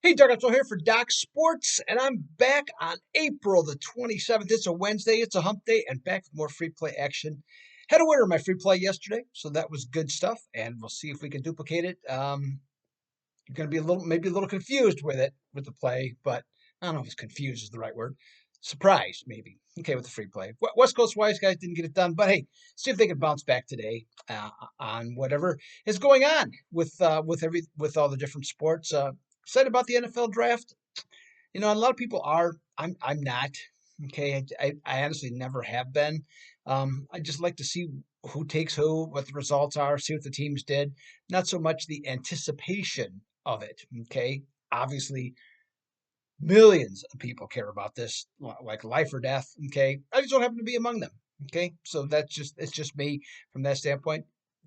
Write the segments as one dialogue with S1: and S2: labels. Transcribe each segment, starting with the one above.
S1: Hey, Doug, I'm here for Doc Sports, and I'm back on April the 27th. It's a Wednesday, it's a hump day, and back with more free play action. Had a winner in my free play yesterday, so that was good stuff, and we'll see if we can duplicate it. You're going to be maybe a little confused with it, with the play, but I don't know if confused is the right word. Surprised, maybe. Okay, with the free play. West Coast Wise guys didn't get it done, but hey, see if they can bounce back today on whatever is going on with all the different sports. Excited about the NFL draft. A lot of people are. I'm not. Okay, I honestly never have been. I just like to see who takes who, what the results are, see what the teams did. Not so much the anticipation of it. Okay, obviously millions of people care about this, like life or death. Okay, I just don't happen to be among them. Okay, so it's just me from that standpoint.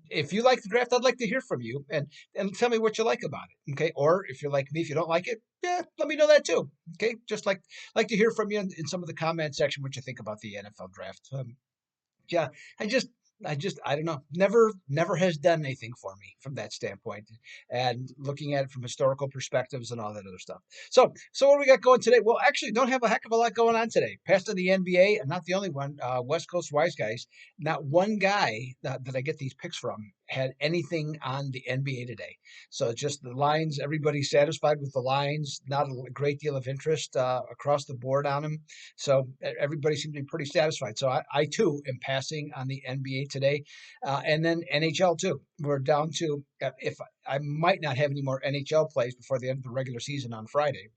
S1: If you like the draft, I'd like to hear from you and tell me what you like about it. Okay, or if you're like me, if you don't like it, yeah, let me know that too. Okay, just like to hear from you in some of the comment section what you think about the NFL draft. Yeah, I just I don't know. Never has done anything for me from that standpoint. And looking at it from historical perspectives and all that other stuff. So what do we got going today? Well, actually don't have a heck of a lot going on today. Past of the NBA, and not the only one, West Coast Wise guys. Not one guy that I get these picks from had anything on the NBA today. So just the lines, everybody's satisfied with the lines, not a great deal of interest across the board on them. So everybody seems to be pretty satisfied. So I too am passing on the NBA today, and then NHL too. We're down to if I might not have any more NHL plays before the end of the regular season on Friday.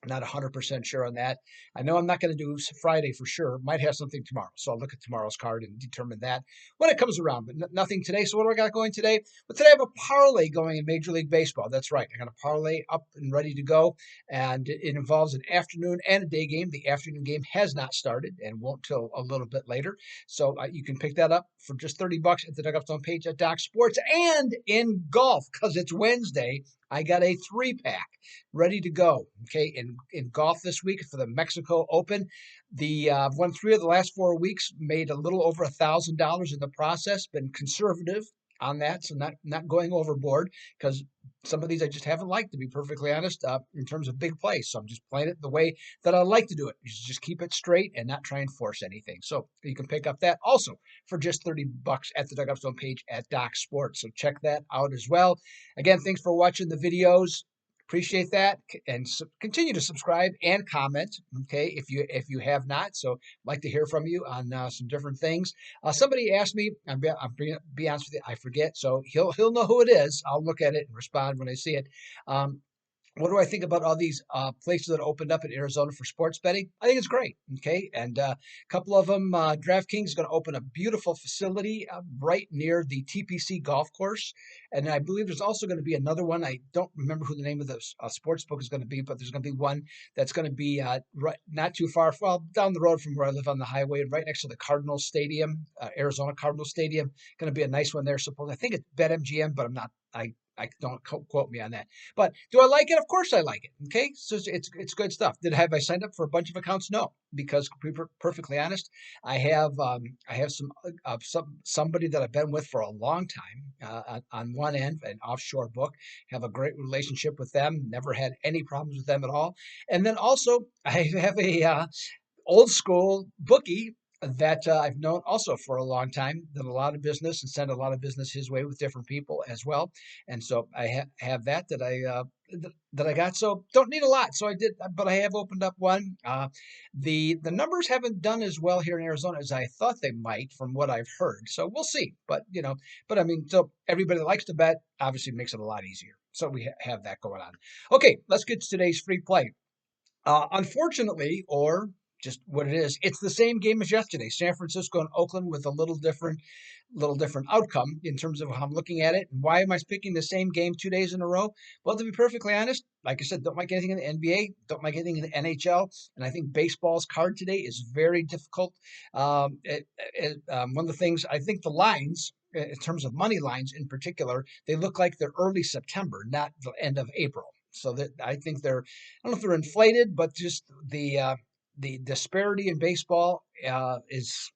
S1: I'm not 100% sure on that. I know I'm not going to do Friday for sure. Might have something tomorrow. So I'll look at tomorrow's card and determine that when it comes around. But nothing today. So what do I got going today? Well, today I have a parlay going in Major League Baseball. That's right. I got a parlay up and ready to go. And it involves an afternoon and a day game. The afternoon game has not started and won't till a little bit later. So you can pick that up for just $30 at the Dugout Zone page at Doc Sports. And in golf, because it's Wednesday, I got a 3-pack ready to go. Okay, in golf this week for the Mexico Open, the won 3 of the last 4 weeks, made a little over $1,000 in the process. Been conservative on that, so not going overboard because some of these I just haven't liked, to be perfectly honest, in terms of big plays. So I'm just playing it the way that I like to do it. Just keep it straight and not try and force anything. So you can pick up that also for just $30 at the Dugout Zone page at Doc Sports. So check that out as well. Again, thanks for watching the videos. Appreciate that, and continue to subscribe and comment. Okay, if you have not, so I'd like to hear from you on some different things. Somebody asked me, I'm be honest with you, I forget, so he'll know who it is. I'll look at it and respond when I see it. What do I think about all these places that opened up in Arizona for sports betting? I think it's great. Okay, and a couple of them, DraftKings is going to open a beautiful facility right near the TPC golf course, and I believe there's also going to be another one. I don't remember who the name of the sports book is going to be, but there's going to be one that's going to be right, not too far, well, down the road from where I live on the highway, right next to the Cardinals Stadium, Arizona Cardinals Stadium. Going to be a nice one there. Suppose I think it's BetMGM, but I'm not. I don't quote me on that. But do I like it? Of course I like it. Okay, so it's good stuff. Have I signed up for a bunch of accounts? No, because to be perfectly honest, I have somebody that I've been with for a long time on one end, an offshore book. Have a great relationship with them. Never had any problems with them at all. And then also I have a old school bookie that I've known also for a long time, done a lot of business and sent a lot of business his way with different people as well. And so I have that I got. So don't need a lot. So I did, but I have opened up one. The numbers haven't done as well here in Arizona as I thought they might from what I've heard. So we'll see. But I mean, so everybody that likes to bet obviously makes it a lot easier. So we have that going on. Okay, let's get to today's free play. Unfortunately, or just what it is, it's the same game as yesterday. San Francisco and Oakland with a little different outcome in terms of how I'm looking at it. And why am I picking the same game 2 days in a row? Well, to be perfectly honest, like I said, don't like anything in the NBA, don't like anything in the NHL, and I think baseball's card today is very difficult. One of the things I think the lines, in terms of money lines in particular, they look like they're early September, not the end of April. So that I think I don't know if they're inflated, but just the disparity in baseball is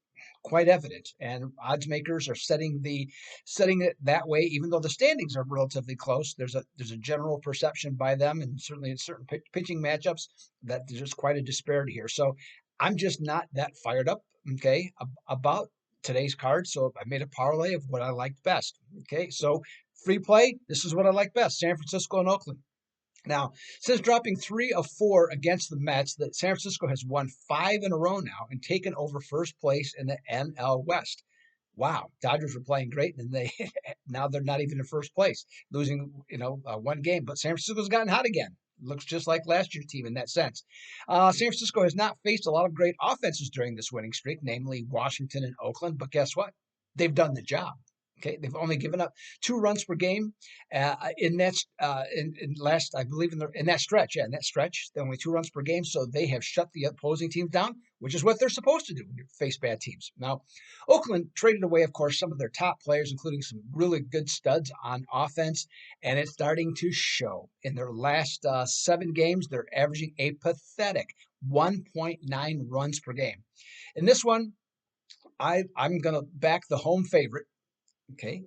S1: quite evident, and odds makers are setting it that way. Even though the standings are relatively close, there's a general perception by them, and certainly in certain pitching matchups, that there's just quite a disparity here. So I'm just not that fired up, okay, about today's card. So I made a parlay of what I liked best. Okay, so free play. This is what I like best: San Francisco and Oakland. Now, since dropping 3 of 4 against the Mets, that San Francisco has won 5 in a row now and taken over first place in the NL West. Wow, Dodgers were playing great, and they now they're not even in first place, losing 1 game. But San Francisco's gotten hot again. Looks just like last year's team in that sense. San Francisco has not faced a lot of great offenses during this winning streak, namely Washington and Oakland. But guess what? They've done the job. Okay, they've only given up 2 runs per game in that in last, I believe, in that stretch. Yeah, in that stretch, they're only 2 runs per game, so they have shut the opposing teams down, which is what they're supposed to do when you face bad teams. Now, Oakland traded away, of course, some of their top players, including some really good studs on offense, and it's starting to show. In their last 7 games, they're averaging a pathetic 1.9 runs per game. In this one, I'm going to back the home favorite. Okay,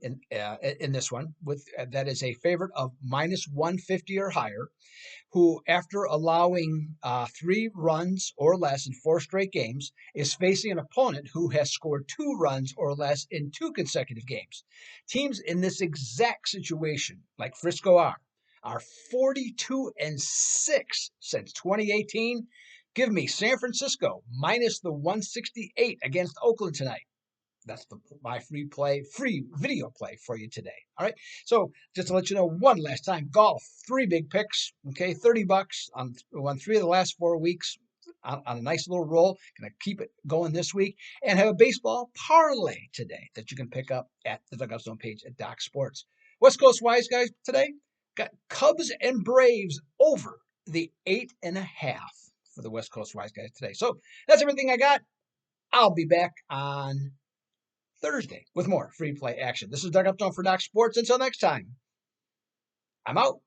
S1: in this one, with that is a favorite of -150 or higher, who, after allowing 3 runs or less in 4 straight games, is facing an opponent who has scored 2 runs or less in 2 consecutive games. Teams in this exact situation, like Frisco are 42-6 since 2018. Give me San Francisco minus the 168 against Oakland tonight. That's my free video play for you today. All right. So just to let you know, one last time, golf, 3 big picks. Okay, $30 on won 3 of the last 4 weeks on a nice little roll. Gonna keep it going this week, and have a baseball parlay today that you can pick up at the Dugout Zone page at Doc Sports. West Coast Wise guys today got Cubs and Braves over the 8.5 for the West Coast Wise guys today. So that's everything I got. I'll be back on Thursday with more free play action. This is Doug Upton for Doc Sports. Until next time, I'm out.